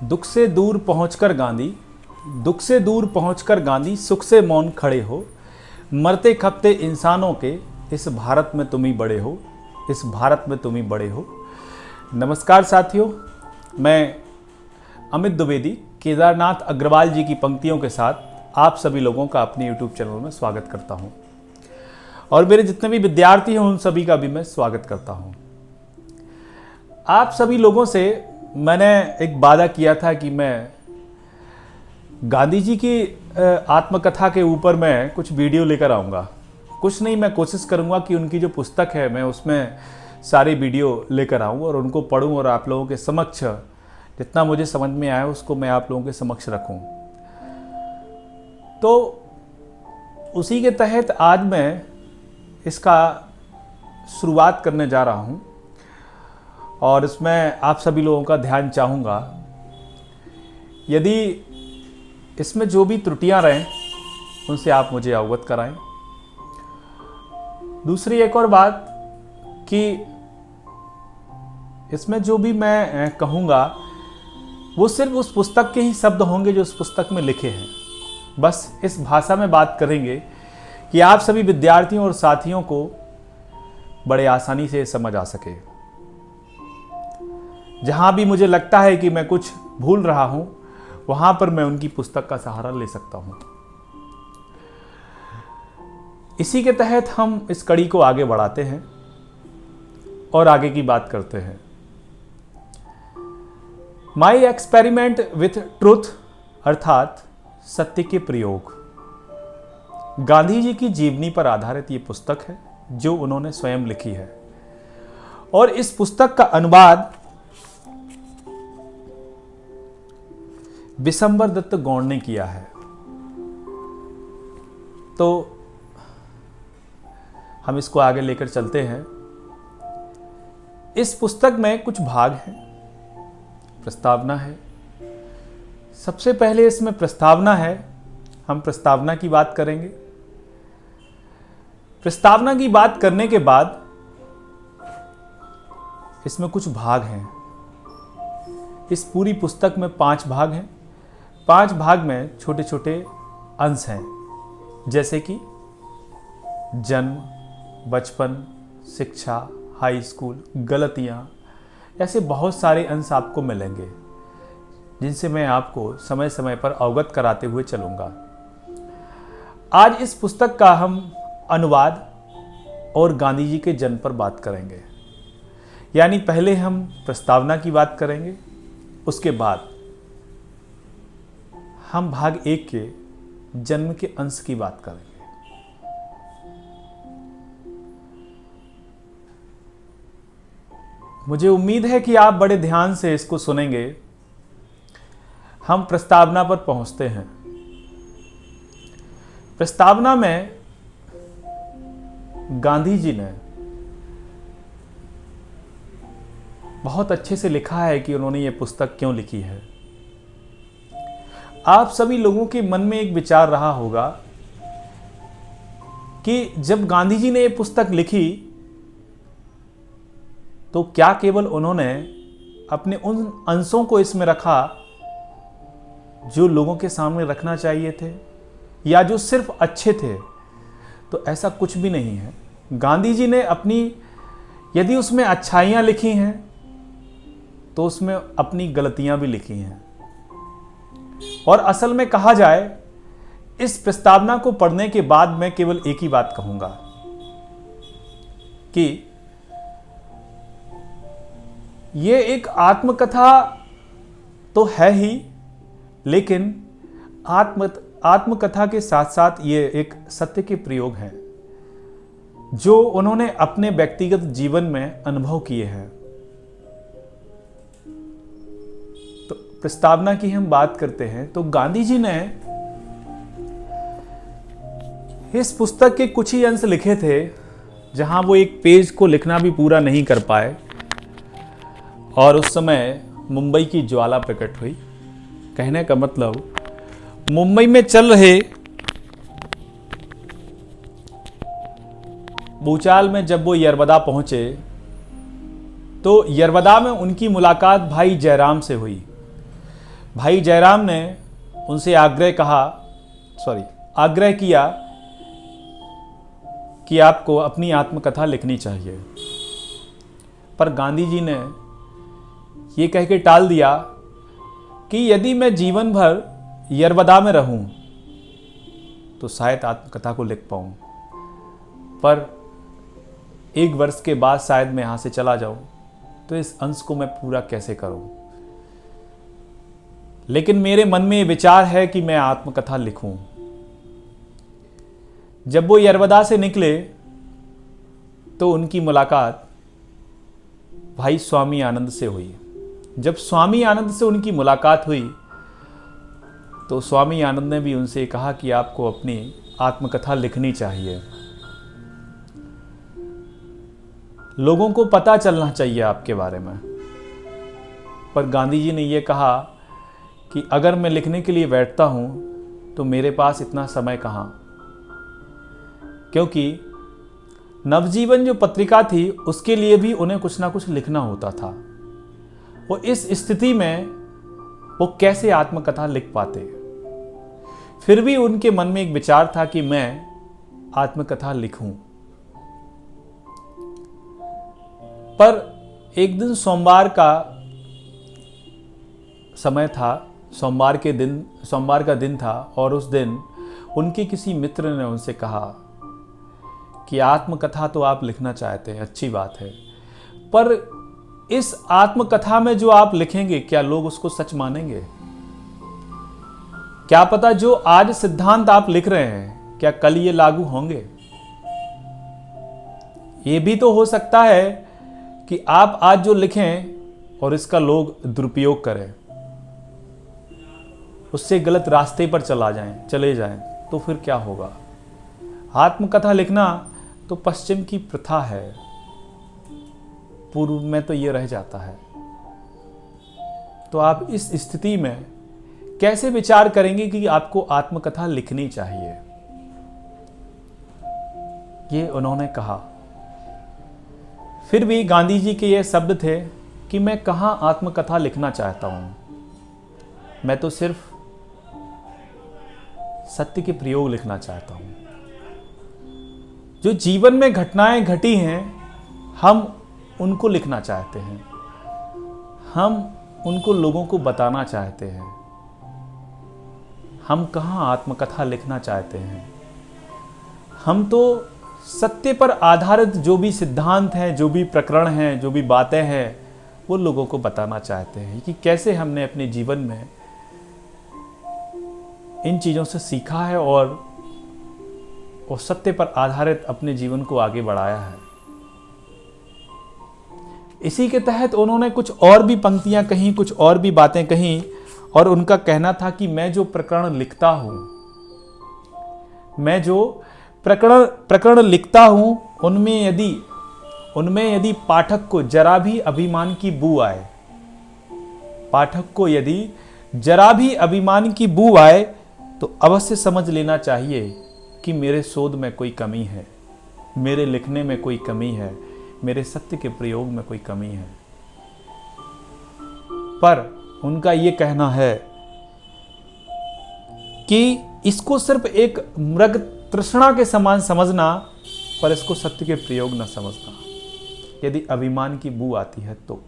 दुख से दूर पहुंचकर गांधी, दुख से दूर पहुंचकर गांधी सुख से मौन खड़े हो। मरते खपते इंसानों के इस भारत में तुम ही बड़े हो, इस भारत में तुम ही बड़े हो। नमस्कार साथियों, मैं अमित द्विवेदी केदारनाथ अग्रवाल जी की पंक्तियों के साथ आप सभी लोगों का अपने YouTube चैनल में स्वागत करता हूं और मेरे जितने भी विद्यार्थी हैं उन सभी का भी मैं स्वागत करता हूं। आप सभी लोगों से मैंने एक वादा किया था कि मैं गांधी जी की आत्मकथा के ऊपर मैं कुछ वीडियो लेकर आऊँगा। कुछ नहीं, मैं कोशिश करूँगा कि उनकी जो पुस्तक है मैं उसमें सारे वीडियो लेकर आऊँ और उनको पढूं और आप लोगों के समक्ष जितना मुझे समझ में आया उसको मैं आप लोगों के समक्ष रखूं। तो उसी के तहत आज मैं इसका शुरुआत करने जा रहा हूं और इसमें आप सभी लोगों का ध्यान चाहूँगा। यदि इसमें जो भी त्रुटियां रहें उनसे आप मुझे अवगत कराएं। दूसरी एक और बात कि इसमें जो भी मैं कहूँगा वो सिर्फ उस पुस्तक के ही शब्द होंगे जो उस पुस्तक में लिखे हैं। बस इस भाषा में बात करेंगे कि आप सभी विद्यार्थियों और साथियों को बड़े आसानी से समझ आ सके। जहाँ भी मुझे लगता है कि मैं कुछ भूल रहा हूँ वहाँ पर मैं उनकी पुस्तक का सहारा ले सकता हूँ। इसी के तहत हम इस कड़ी को आगे बढ़ाते हैं और आगे की बात करते हैं। माई एक्सपेरिमेंट विथ ट्रुथ अर्थात सत्य के प्रयोग, गांधी जी की जीवनी पर आधारित ये पुस्तक है जो उन्होंने स्वयं लिखी है और इस पुस्तक का अनुवाद विशंबर दत्त गौड़ ने किया है। तो हम इसको आगे लेकर चलते हैं। इस पुस्तक में कुछ भाग हैं, प्रस्तावना है। सबसे पहले इसमें प्रस्तावना है, हम प्रस्तावना की बात करेंगे। प्रस्तावना की बात करने के बाद इसमें कुछ भाग हैं। इस पूरी पुस्तक में 5 भाग हैं। 5 भाग में छोटे छोटे अंश हैं, जैसे कि जन्म, बचपन, शिक्षा, हाई स्कूल, गलतियाँ, ऐसे बहुत सारे अंश आपको मिलेंगे जिनसे मैं आपको समय समय पर अवगत कराते हुए चलूँगा। आज इस पुस्तक का हम अनुवाद और गांधी जी के जन्म पर बात करेंगे। यानी पहले हम प्रस्तावना की बात करेंगे, उसके बाद हम भाग 1 के जन्म के अंश की बात करेंगे। मुझे उम्मीद है कि आप बड़े ध्यान से इसको सुनेंगे। हम प्रस्तावना पर पहुंचते हैं। प्रस्तावना में गांधी जी ने बहुत अच्छे से लिखा है कि उन्होंने ये पुस्तक क्यों लिखी है। आप सभी लोगों के मन में एक विचार रहा होगा कि जब गांधी जी ने ये पुस्तक लिखी तो क्या केवल उन्होंने अपने उन अंशों को इसमें रखा जो लोगों के सामने रखना चाहिए थे या जो सिर्फ अच्छे थे। तो ऐसा कुछ भी नहीं है। गांधी जी ने अपनी, यदि उसमें अच्छाइयाँ लिखी हैं तो उसमें अपनी गलतियाँ भी लिखी हैं। और असल में कहा जाए, इस प्रस्तावना को पढ़ने के बाद मैं केवल एक ही बात कहूँगा कि ये एक आत्मकथा तो है ही, लेकिन आत्मकथा के साथ साथ ये एक सत्य के प्रयोग हैं जो उन्होंने अपने व्यक्तिगत जीवन में अनुभव किए हैं। तो प्रस्तावना की हम बात करते हैं तो गांधी जी ने इस पुस्तक के कुछ ही अंश लिखे थे, जहां वो एक पेज को लिखना भी पूरा नहीं कर पाए और उस समय मुंबई की ज्वाला प्रकट हुई। कहने का मतलब, मुंबई में चल रहे भूचाल में जब वो यरवदा पहुंचे तो यरवदा में उनकी मुलाकात भाई जयराम से हुई। भाई जयराम ने उनसे आग्रह किया कि आपको अपनी आत्मकथा लिखनी चाहिए। पर गांधी जी ने ये कह के टाल दिया कि यदि मैं जीवन भर यरवदा में रहूं तो शायद आत्मकथा को लिख पाऊं, पर 1 वर्ष के बाद शायद मैं यहां से चला जाऊं, तो इस अंश को मैं पूरा कैसे करूं। लेकिन मेरे मन में ये विचार है कि मैं आत्मकथा लिखूं। जब वो यरवदा से निकले तो उनकी मुलाकात भाई स्वामी आनंद से हुई। जब स्वामी आनंद से उनकी मुलाकात हुई तो स्वामी आनंद ने भी उनसे कहा कि आपको अपनी आत्मकथा लिखनी चाहिए, लोगों को पता चलना चाहिए आपके बारे में। पर गांधी जी ने यह कहा कि अगर मैं लिखने के लिए बैठता हूं तो मेरे पास इतना समय कहां, क्योंकि नवजीवन जो पत्रिका थी उसके लिए भी उन्हें कुछ ना कुछ लिखना होता था। वो इस स्थिति में वो कैसे आत्मकथा लिख पाते। फिर भी उनके मन में एक विचार था कि मैं आत्मकथा लिखूं। पर एक दिन सोमवार का समय था, सोमवार का दिन था, और उस दिन उनके किसी मित्र ने उनसे कहा कि आत्मकथा तो आप लिखना चाहते हैं, अच्छी बात है, पर इस आत्मकथा में जो आप लिखेंगे क्या लोग उसको सच मानेंगे? क्या पता जो आज सिद्धांत आप लिख रहे हैं क्या कल ये लागू होंगे? ये भी तो हो सकता है कि आप आज जो लिखें और इसका लोग दुरुपयोग करें, उससे गलत रास्ते पर चले जाएं, तो फिर क्या होगा? आत्मकथा लिखना तो पश्चिम की प्रथा है, पूर्व में तो ये रह जाता है। तो आप इस स्थिति में कैसे विचार करेंगे कि आपको आत्मकथा लिखनी चाहिए? ये उन्होंने कहा। फिर भी गांधी जी के ये शब्द थे कि मैं कहां आत्मकथा लिखना चाहता हूं, मैं तो सिर्फ सत्य के प्रयोग लिखना चाहता हूं। जो जीवन में घटनाएं घटी हैं हम उनको लिखना चाहते हैं, हम उनको लोगों को बताना चाहते हैं। हम कहाँ आत्मकथा लिखना चाहते हैं? हम तो सत्य पर आधारित जो भी सिद्धांत हैं, जो भी प्रकरण हैं, जो भी बातें हैं, वो लोगों को बताना चाहते हैं कि कैसे हमने अपने जीवन में इन चीज़ों से सीखा है और सत्य पर आधारित अपने जीवन को आगे बढ़ाया है। इसी के तहत उन्होंने कुछ और भी पंक्तियां कहीं, कुछ और भी बातें कहीं, और उनका कहना था कि मैं जो प्रकरण लिखता हूं, मैं जो प्रकरण लिखता हूं, उनमें यदि पाठक को जरा भी अभिमान की बू आए, पाठक को यदि जरा भी अभिमान की बू आए तो अवश्य समझ लेना चाहिए कि मेरे शोध में कोई कमी है, मेरे लिखने में कोई कमी है, मेरे सत्य के प्रयोग में कोई कमी है। पर उनका ये कहना है कि इसको सिर्फ एक मृग तृष्णा के समान समझना, पर इसको सत्य के प्रयोग न समझना, यदि अभिमान की बू आती है तो।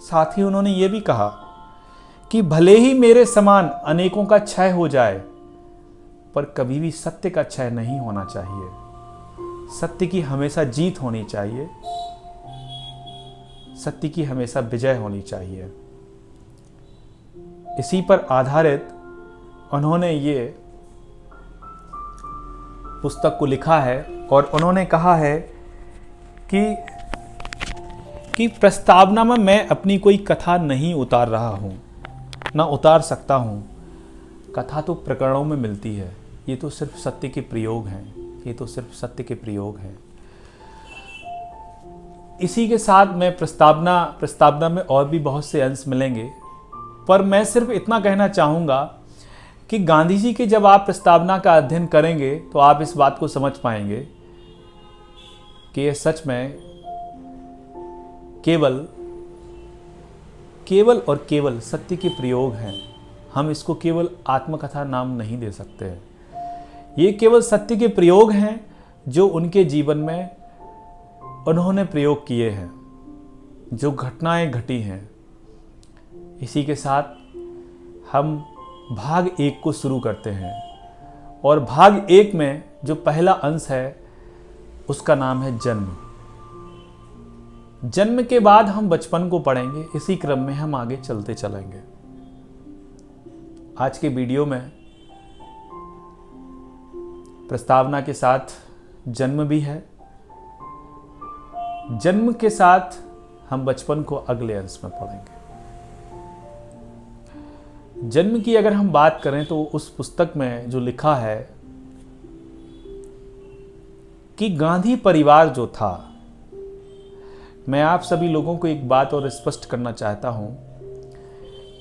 साथ ही उन्होंने ये भी कहा कि भले ही मेरे समान अनेकों का क्षय हो जाए, पर कभी भी सत्य का क्षय नहीं होना चाहिए। सत्य की हमेशा जीत होनी चाहिए, सत्य की हमेशा विजय होनी चाहिए। इसी पर आधारित उन्होंने ये पुस्तक को लिखा है, और उन्होंने कहा है कि प्रस्तावना में मैं अपनी कोई कथा नहीं उतार रहा हूं, ना उतार सकता हूं। कथा तो प्रकरणों में मिलती है, ये तो सिर्फ सत्य के प्रयोग हैं, ये तो सिर्फ सत्य के प्रयोग हैं। इसी के साथ में प्रस्तावना में और भी बहुत से अंश मिलेंगे, पर मैं सिर्फ इतना कहना चाहूँगा कि गांधी जी के जब आप प्रस्तावना का अध्ययन करेंगे तो आप इस बात को समझ पाएंगे कि यह सच में केवल और केवल सत्य के प्रयोग हैं। हम इसको केवल आत्मकथा नाम नहीं दे सकते हैं। ये केवल सत्य के प्रयोग हैं जो उनके जीवन में उन्होंने प्रयोग किए हैं, जो घटनाएं घटी हैं। इसी के साथ हम भाग 1 को शुरू करते हैं और भाग 1 में जो पहला अंश है उसका नाम है जन्म। जन्म के बाद हम बचपन को पढ़ेंगे। इसी क्रम में हम आगे चलते चलेंगे। आज के वीडियो में प्रस्तावना के साथ जन्म भी है। जन्म के साथ हम बचपन को अगले अंश में पढ़ेंगे। जन्म की अगर हम बात करें तो उस पुस्तक में जो लिखा है कि गांधी परिवार जो था, मैं आप सभी लोगों को एक बात और स्पष्ट करना चाहता हूं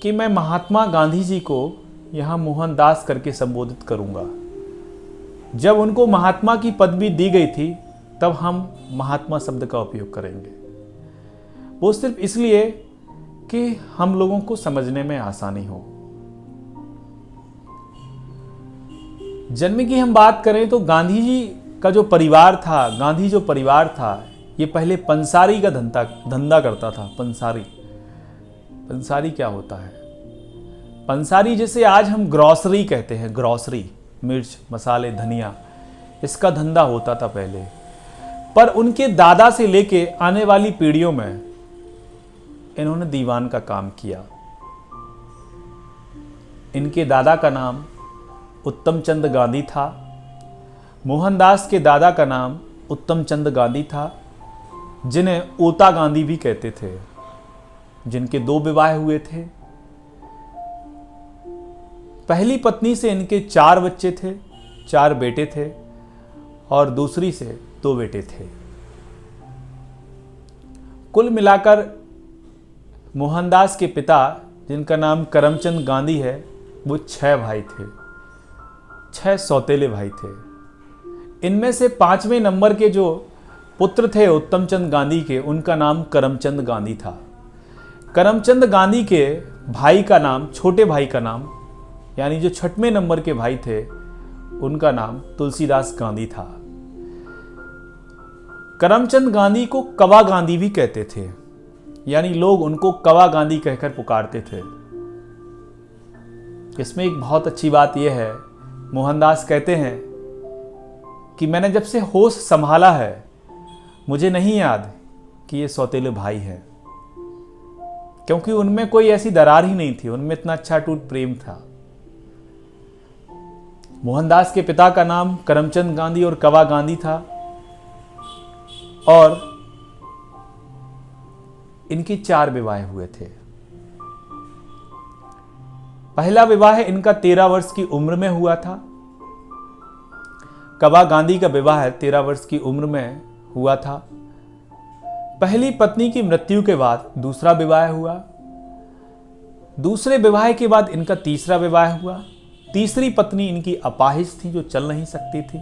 कि मैं महात्मा गांधी जी को यहां मोहनदास करके संबोधित करूंगा। जब उनको महात्मा की पदवी दी गई थी तब हम महात्मा शब्द का उपयोग करेंगे। वो सिर्फ इसलिए कि हम लोगों को समझने में आसानी हो। जन्म की हम बात करें तो गांधी जी का जो परिवार था, गांधी जो परिवार था, ये पहले पंसारी का धंधा करता था। पंसारी क्या होता है? पंसारी जैसे आज हम ग्रॉसरी कहते हैं, ग्रॉसरी, मिर्च, मसाले, धनिया, इसका धंधा होता था पहले। पर उनके दादा से लेके आने वाली पीढ़ियों में इन्होंने दीवान का काम किया। इनके दादा का नाम उत्तम चंद गांधी था। मोहनदास के दादा का नाम उत्तम चंद गांधी था, जिन्हें ओता गांधी भी कहते थे, जिनके 2 विवाह हुए थे। पहली पत्नी से इनके 4 बच्चे थे, 4 बेटे थे, और दूसरी से 2 बेटे थे। कुल मिलाकर मोहनदास के पिता, जिनका नाम करमचंद गांधी है, वो 6 भाई थे, 6 सौतेले भाई थे। इनमें से 5वें नंबर के जो पुत्र थे उत्तमचंद गांधी के, उनका नाम करमचंद गांधी था। करमचंद गांधी के भाई का नाम, छोटे भाई का नाम, यानी जो 6वें नंबर के भाई थे, उनका नाम तुलसीदास गांधी था। करमचंद गांधी को कवा गांधी भी कहते थे, यानी लोग उनको कवा गांधी कहकर पुकारते थे। इसमें एक बहुत अच्छी बात यह है, मोहनदास कहते हैं कि मैंने जब से होश संभाला है मुझे नहीं याद कि ये सौतेले भाई हैं, क्योंकि उनमें कोई ऐसी दरार ही नहीं थी, उनमें इतना अच्छा टूट प्रेम था। मोहनदास के पिता का नाम करमचंद गांधी और कवा गांधी था, और इनकी 4 विवाह हुए थे। पहला विवाह इनका 13 वर्ष की उम्र में हुआ था। कवा गांधी का विवाह 13 वर्ष की उम्र में हुआ था। पहली पत्नी की मृत्यु के बाद दूसरा विवाह हुआ। दूसरे विवाह के बाद इनका तीसरा विवाह हुआ। तीसरी पत्नी इनकी अपाहिज थी, जो चल नहीं सकती थी,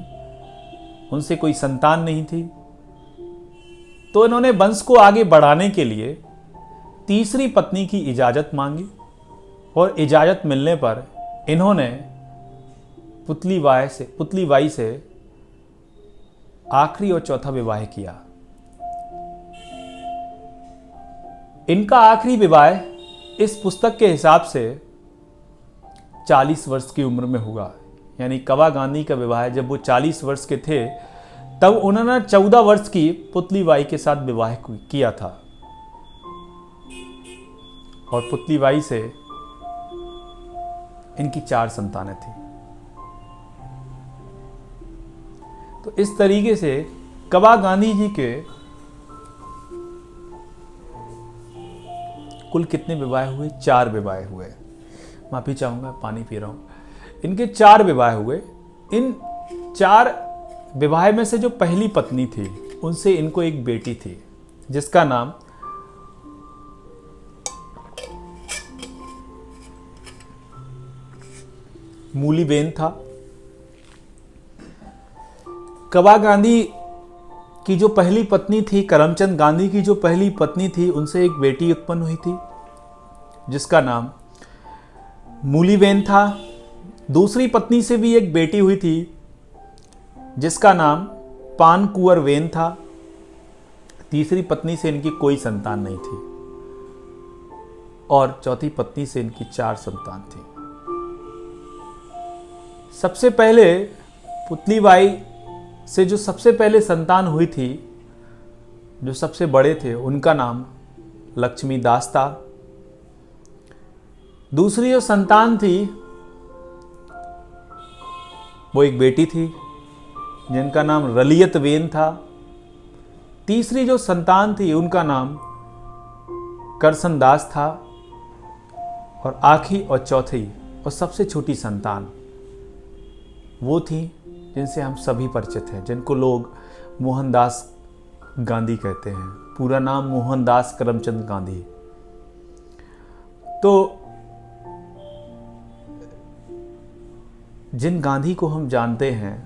उनसे कोई संतान नहीं थी। तो इन्होंने वंश को आगे बढ़ाने के लिए तीसरी पत्नी की इजाजत मांगी, और इजाजत मिलने पर इन्होंने पुतली बाई से आखिरी और चौथा विवाह किया। इनका आखिरी विवाह इस पुस्तक के हिसाब से 40 वर्ष की उम्र में हुआ। यानी कवा गांधी का विवाह जब वो 40 वर्ष के थे, तब उन्होंने 14 वर्ष की पुतली बाई के साथ विवाह किया था, और पुतली बाई से इनकी 4 संतानें थी। तो इस तरीके से कवा गांधी जी के कुल कितने विवाह हुए? 4 विवाह हुए। माफी चाहूंगा, पानी पी रहा हूं। इनके 4 विवाह हुए। इन 4 विवाह में से जो पहली पत्नी थी, उनसे इनको एक बेटी थी, जिसका नाम मूलीबेन था। कवा गांधी की जो पहली पत्नी थी, करमचंद गांधी की जो पहली पत्नी थी, उनसे एक बेटी उत्पन्न हुई थी। जिसका नाम मूलीवेन था। दूसरी पत्नी से भी एक बेटी हुई थी जिसका नाम पानकुंवर वेन था। तीसरी पत्नी से इनकी कोई संतान नहीं थी और चौथी पत्नी से इनकी 4 संतान थी। सबसे पहले पुतलीबाई से जो सबसे पहले संतान हुई थी, जो सबसे बड़े थे, उनका नाम लक्ष्मी दास था। दूसरी जो संतान थी वो एक बेटी थी जिनका नाम रलियत वेन था। तीसरी जो संतान थी उनका नाम करसन दास था। और आखिरी और चौथी और सबसे छोटी संतान वो थी जिनसे हम सभी परिचित हैं, जिनको लोग मोहनदास गांधी कहते हैं। पूरा नाम मोहनदास करमचंद गांधी। तो जिन गांधी को हम जानते हैं,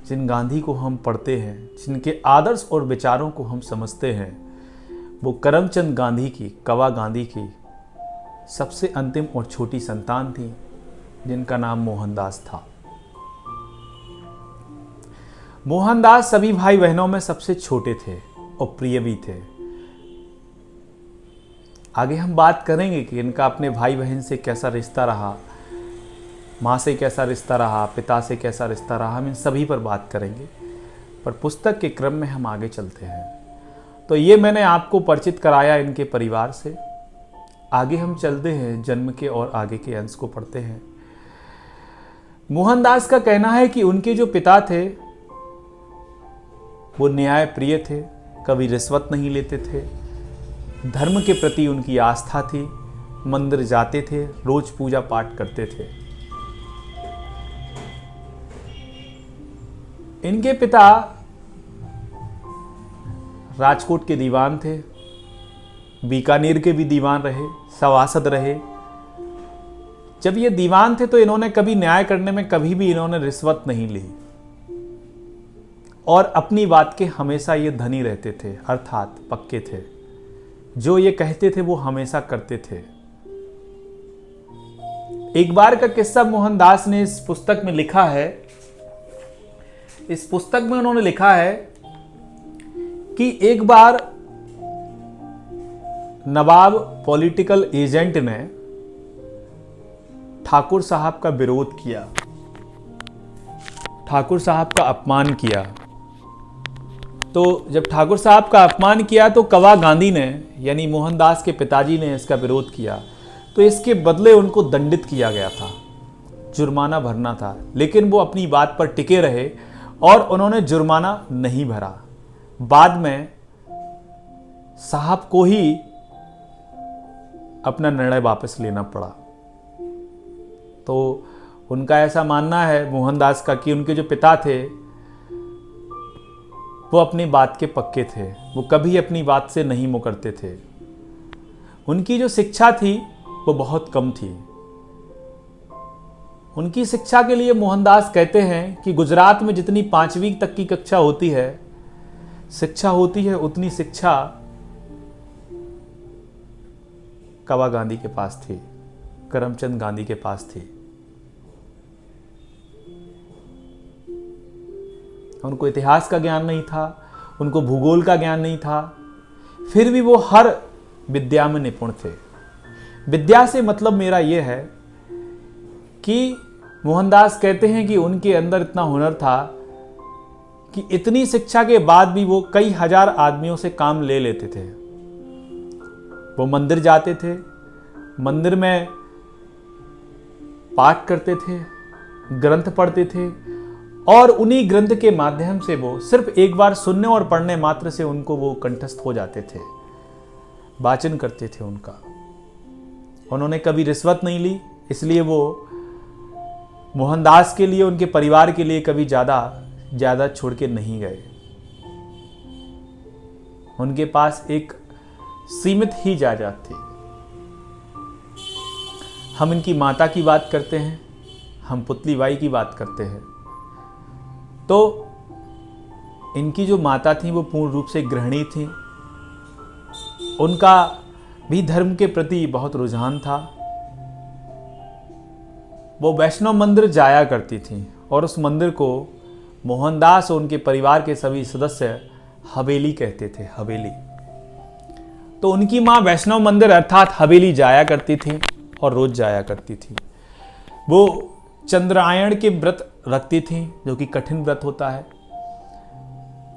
जिन गांधी को हम पढ़ते हैं, जिनके आदर्श और विचारों को हम समझते हैं, वो करमचंद गांधी की, कवा गांधी की सबसे अंतिम और छोटी संतान थी जिनका नाम मोहनदास था। मोहनदास सभी भाई बहनों में सबसे छोटे थे और प्रिय भी थे। आगे हम बात करेंगे कि इनका अपने भाई बहन से कैसा रिश्ता रहा, माँ से कैसा रिश्ता रहा, पिता से कैसा रिश्ता रहा, हम इन सभी पर बात करेंगे। पर पुस्तक के क्रम में हम आगे चलते हैं। तो ये मैंने आपको परिचित कराया इनके परिवार से। आगे हम चलते हैं, जन्म के और आगे के अंश को पढ़ते हैं। मोहनदास का कहना है कि उनके जो पिता थे वो न्याय प्रिय थे, कभी रिश्वत नहीं लेते थे, धर्म के प्रति उनकी आस्था थी, मंदिर जाते थे, रोज पूजा पाठ करते थे। इनके पिता राजकोट के दीवान थे, बीकानेर के भी दीवान रहे, सभासद रहे। जब ये दीवान थे तो इन्होंने कभी न्याय करने में कभी भी इन्होंने रिश्वत नहीं ली और अपनी बात के हमेशा ये धनी रहते थे, अर्थात पक्के थे। जो ये कहते थे वो हमेशा करते थे। एक बार का किस्सा मोहनदास ने इस पुस्तक में लिखा है। इस पुस्तक में उन्होंने लिखा है कि एक बार नवाब पॉलिटिकल एजेंट ने ठाकुर साहब का विरोध किया, ठाकुर साहब का अपमान किया। तो जब ठाकुर साहब का अपमान किया तो कवा गांधी ने, यानी मोहनदास के पिताजी ने इसका विरोध किया। तो इसके बदले उनको दंडित किया गया था, जुर्माना भरना था। लेकिन वो अपनी बात पर टिके रहे और उन्होंने जुर्माना नहीं भरा। बाद में साहब को ही अपना निर्णय वापस लेना पड़ा। तो उनका ऐसा मानना है मोहनदास का कि उनके जो पिता थे वो अपनी बात के पक्के थे, वो कभी अपनी बात से नहीं मुकरते थे। उनकी जो शिक्षा थी वो बहुत कम थी। उनकी शिक्षा के लिए मोहनदास कहते हैं कि गुजरात में जितनी 5वीं तक की कक्षा होती है, शिक्षा होती है, उतनी शिक्षा कवा गांधी के पास थी, करमचंद गांधी के पास थी। उनको इतिहास का ज्ञान नहीं था, उनको भूगोल का ज्ञान नहीं था, फिर भी वो हर विद्या में निपुण थे। विद्या से मतलब मेरा यह है कि मोहनदास कहते हैं कि उनके अंदर इतना हुनर था कि इतनी शिक्षा के बाद भी वो कई हजार आदमियों से काम ले लेते थे। वो मंदिर जाते थे, मंदिर में पाठ करते थे, ग्रंथ पढ़ते थे और उन्हीं ग्रंथ के माध्यम से वो सिर्फ एक बार सुनने और पढ़ने मात्र से उनको वो कंठस्थ हो जाते थे, वाचन करते थे उनका। उन्होंने कभी रिश्वत नहीं ली, इसलिए वो मोहनदास के लिए, उनके परिवार के लिए कभी ज़्यादा छोड़ के नहीं गए। उनके पास एक सीमित ही जायदाद थी। हम इनकी माता की बात करते हैं, हम पुतलीबाई की बात करते हैं। तो इनकी जो माता थी वो पूर्ण रूप से गृहिणी थी। उनका भी धर्म के प्रति बहुत रुझान था। वो वैष्णव मंदिर जाया करती थी और उस मंदिर को मोहनदास और उनके परिवार के सभी सदस्य हवेली कहते थे, हवेली। तो उनकी माँ वैष्णव मंदिर अर्थात हवेली जाया करती थी और रोज जाया करती थी। वो चंद्रायण के व्रत रखती थी, जो कि कठिन व्रत होता है।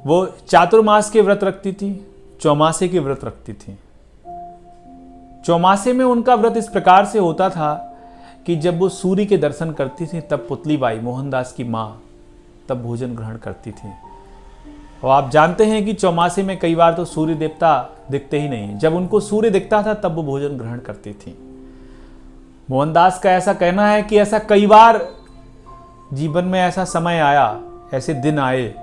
वो चातुर्मास के व्रत रखती थी, चौमासे के व्रत रखती थी। चौमासे में उनका व्रत इस प्रकार से होता था कि जब वो सूर्य के दर्शन करती थी तब पुतलीबाई मोहनदास की माँ तब भोजन ग्रहण करती थी। और आप जानते हैं कि चौमासे में कई बार तो सूर्य देवता दिखते ही नहीं, जब उनको सूर्य दिखता था तब वो भोजन ग्रहण करती थी। मोहनदास का ऐसा कहना है कि ऐसा कई बार जीवन में ऐसा समय आया, ऐसे दिन आए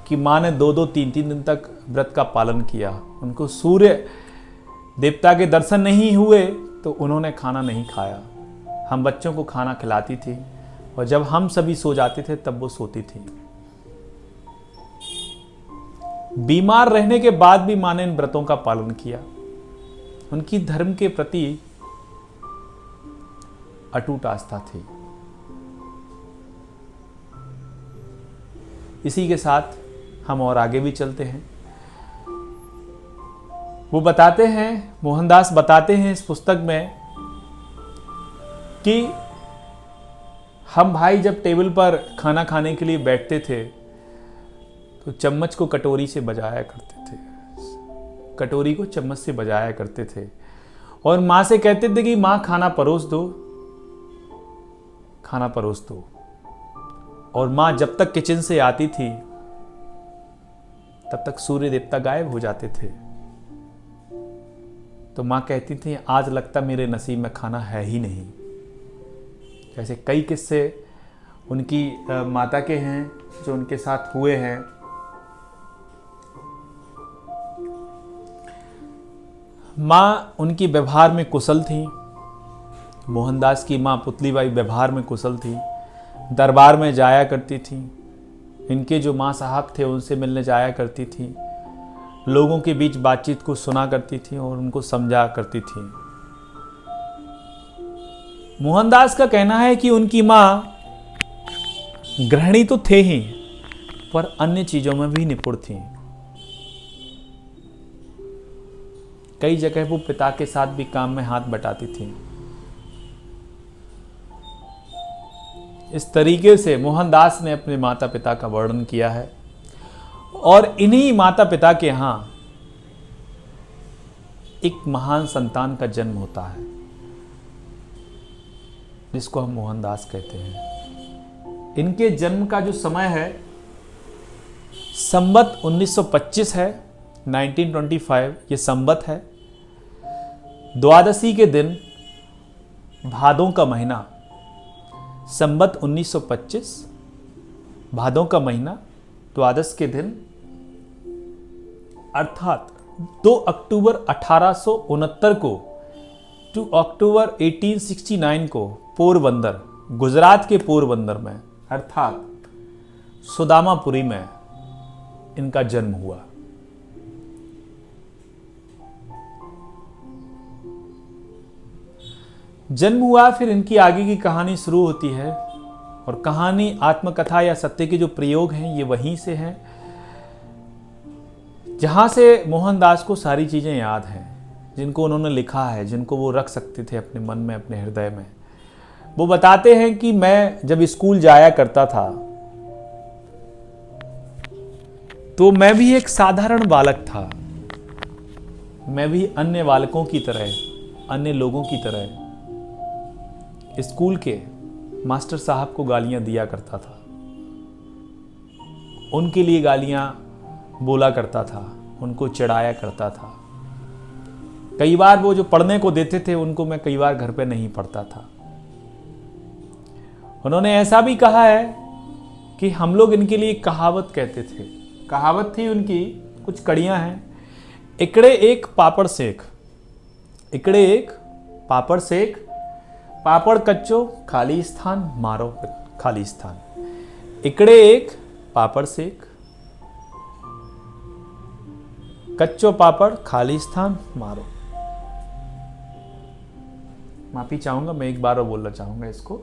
कि माँ ने 2-2, 3-3 दिन तक व्रत का पालन किया। उनको सूर्य देवता के दर्शन नहीं हुए तो उन्होंने खाना नहीं खाया। हम बच्चों को खाना खिलाती थी और जब हम सभी सो जाते थे तब वो सोती थी। बीमार रहने के बाद भी माँ ने इन व्रतों का पालन किया। उनकी धर्म के प्रति अटूट आस्था थी। इसी के साथ हम और आगे भी चलते हैं। वो बताते हैं, मोहनदास बताते हैं इस पुस्तक में कि हम भाई जब टेबल पर खाना खाने के लिए बैठते थे तो चम्मच को कटोरी से बजाया करते थे, कटोरी को चम्मच से बजाया करते थे और माँ से कहते थे कि माँ खाना परोस दो, खाना परोस दो। और माँ जब तक किचन से आती थी तब तक सूर्य देवता गायब हो जाते थे। तो माँ कहती थी आज लगता मेरे नसीब में खाना है ही नहीं। ऐसे कई किस्से उनकी माता के हैं जो उनके साथ हुए हैं। माँ उनकी व्यवहार में कुशल थी। मोहनदास की माँ पुतलीबाई व्यवहार में कुशल थी, दरबार में जाया करती थी। इनके जो माँ साहब थे उनसे मिलने जाया करती थी, लोगों के बीच बातचीत को सुना करती थी और उनको समझा करती थी। मोहनदास का कहना है कि उनकी माँ गृहिणी तो थे ही पर अन्य चीजों में भी निपुण थी। कई जगह वो पिता के साथ भी काम में हाथ बटाती थी। इस तरीके से मोहनदास ने अपने माता पिता का वर्णन किया है और इन्हीं माता पिता के यहाँ एक महान संतान का जन्म होता है जिसको हम मोहनदास कहते हैं। इनके जन्म का जो समय है संवत 1925 है, 1925 ये संवत है। द्वादशी के दिन भादों का महीना, संवत 1925 भादों का महीना द्वादश के दिन अर्थात 2 अक्टूबर 1869 को 2 अक्टूबर 1869 को पोरबंदर, गुजरात के पोरबंदर में अर्थात सुदामापुरी में इनका जन्म हुआ। जन्म हुआ, फिर इनकी आगे की कहानी शुरू होती है और कहानी आत्मकथा या सत्य के जो प्रयोग हैं ये वहीं से हैं जहां से मोहनदास को सारी चीजें याद हैं जिनको उन्होंने लिखा है, जिनको वो रख सकते थे अपने मन में, अपने हृदय में। वो बताते हैं कि मैं जब स्कूल जाया करता था तो मैं भी एक साधारण बालक था। मैं भी अन्य बालकों की तरह, अन्य लोगों की तरह स्कूल के मास्टर साहब को गालियां दिया करता था, उनके लिए गालियां बोला करता था, उनको चिढ़ाया करता था। कई बार वो जो पढ़ने को देते थे उनको मैं कई बार घर पे नहीं पढ़ता था। उन्होंने ऐसा भी कहा है कि हम लोग इनके लिए कहावत कहते थे। कहावत थी उनकी, कुछ कड़ियां हैं। इकड़े एक पापड़ सेक, इकड़े एक पापड़ सेक, पापड़ कच्चो खाली स्थान मारो खाली स्थान। इकड़े एक पापड़ सेक, कच्चो पापड़ खाली स्थान मारो। माफी चाहूंगा, मैं एक बार और बोलना चाहूंगा इसको।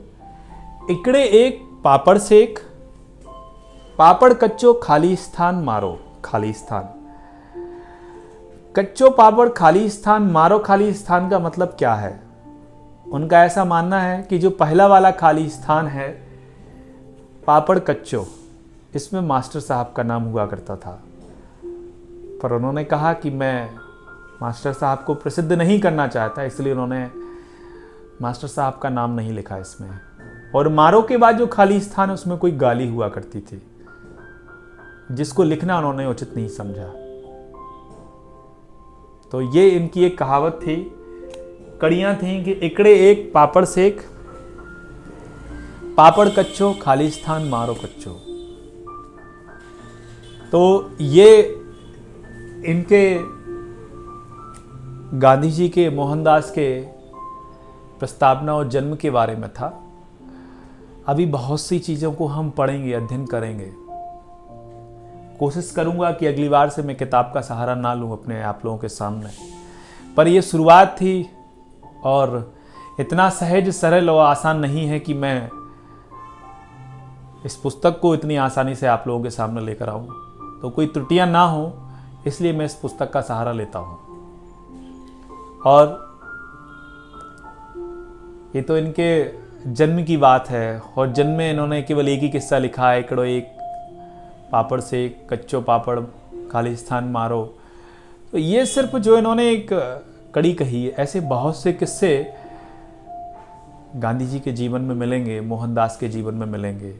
इकड़े एक पापड़ सेक, पापड़ कच्चो खाली स्थान मारो। खाली स्थान, कच्चो पापड़ खाली स्थान मारो। खाली स्थान का मतलब क्या है? उनका ऐसा मानना है कि जो पहला वाला खाली स्थान है पापड़ कच्चो, इसमें मास्टर साहब का नाम हुआ करता था, पर उन्होंने कहा कि मैं मास्टर साहब को प्रसिद्ध नहीं करना चाहता, इसलिए उन्होंने मास्टर साहब का नाम नहीं लिखा इसमें। और मारो के बाद जो खाली स्थान है उसमें कोई गाली हुआ करती थी, जिसको लिखना उन्होंने उचित नहीं समझा। तो ये इनकी एक कहावत थी, कड़ियां थी कि इकड़े एक पापड़ सेक, पापड़ कच्चो खाली स्थान मारो कच्चो। तो ये इनके गांधी जी के, मोहनदास के प्रस्तावना और जन्म के बारे में था। अभी बहुत सी चीज़ों को हम पढ़ेंगे, अध्ययन करेंगे। कोशिश करूंगा कि अगली बार से मैं किताब का सहारा ना लूं अपने आप लोगों के सामने, पर यह शुरुआत थी और इतना सहज, सरल और आसान नहीं है कि मैं इस पुस्तक को इतनी आसानी से आप लोगों के सामने लेकर आऊं। तो कोई त्रुटियां ना हो, इसलिए मैं इस पुस्तक का सहारा लेता हूं। और ये तो इनके जन्म की बात है, और जन्म में इन्होंने केवल एक ही किस्सा लिखा है, इकड़ो एक पापड़ से कच्चो पापड़ खाली स्थान मारो। तो ये सिर्फ जो इन्होंने एक कड़ी कही है, ऐसे बहुत से किस्से गांधी जी के जीवन में मिलेंगे, मोहनदास के जीवन में मिलेंगे।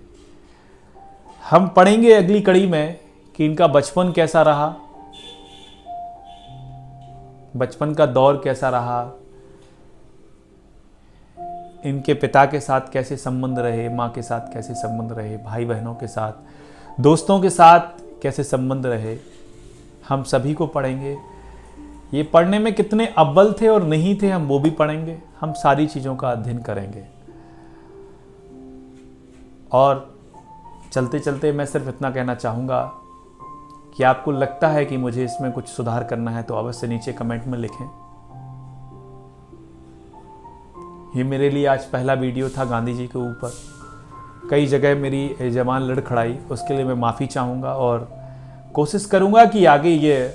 हम पढ़ेंगे अगली कड़ी में कि इनका बचपन कैसा रहा, बचपन का दौर कैसा रहा, इनके पिता के साथ कैसे संबंध रहे, माँ के साथ कैसे संबंध रहे, भाई बहनों के साथ, दोस्तों के साथ कैसे संबंध रहे, हम सभी को पढ़ेंगे। ये पढ़ने में कितने अव्वल थे और नहीं थे, हम वो भी पढ़ेंगे। हम सारी चीज़ों का अध्ययन करेंगे। और चलते चलते मैं सिर्फ इतना कहना चाहूँगा कि आपको लगता है कि मुझे इसमें कुछ सुधार करना है तो अवश्य नीचे कमेंट में लिखें। ये मेरे लिए आज पहला वीडियो था गांधी जी के ऊपर। कई जगह मेरी जबान लड़खड़ाई, उसके लिए मैं माफ़ी चाहूँगा और कोशिश करूँगा कि आगे ये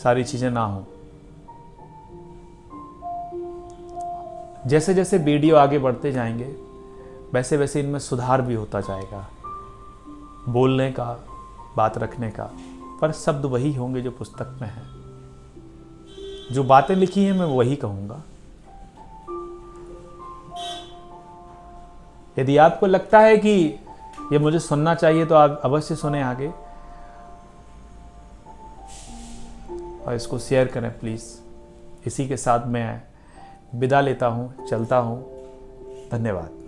सारी चीज़ें ना हों। जैसे जैसे वीडियो आगे बढ़ते जाएंगे वैसे वैसे इनमें सुधार भी होता जाएगा, बोलने का, बात रखने का, पर शब्द वही होंगे जो पुस्तक में है। जो बातें लिखी हैं मैं वही कहूँगा। यदि आपको लगता है कि ये मुझे सुनना चाहिए तो आप अवश्य सुने आगे, और इसको शेयर करें प्लीज़। इसी के साथ मैं विदा लेता हूँ, चलता हूँ। धन्यवाद।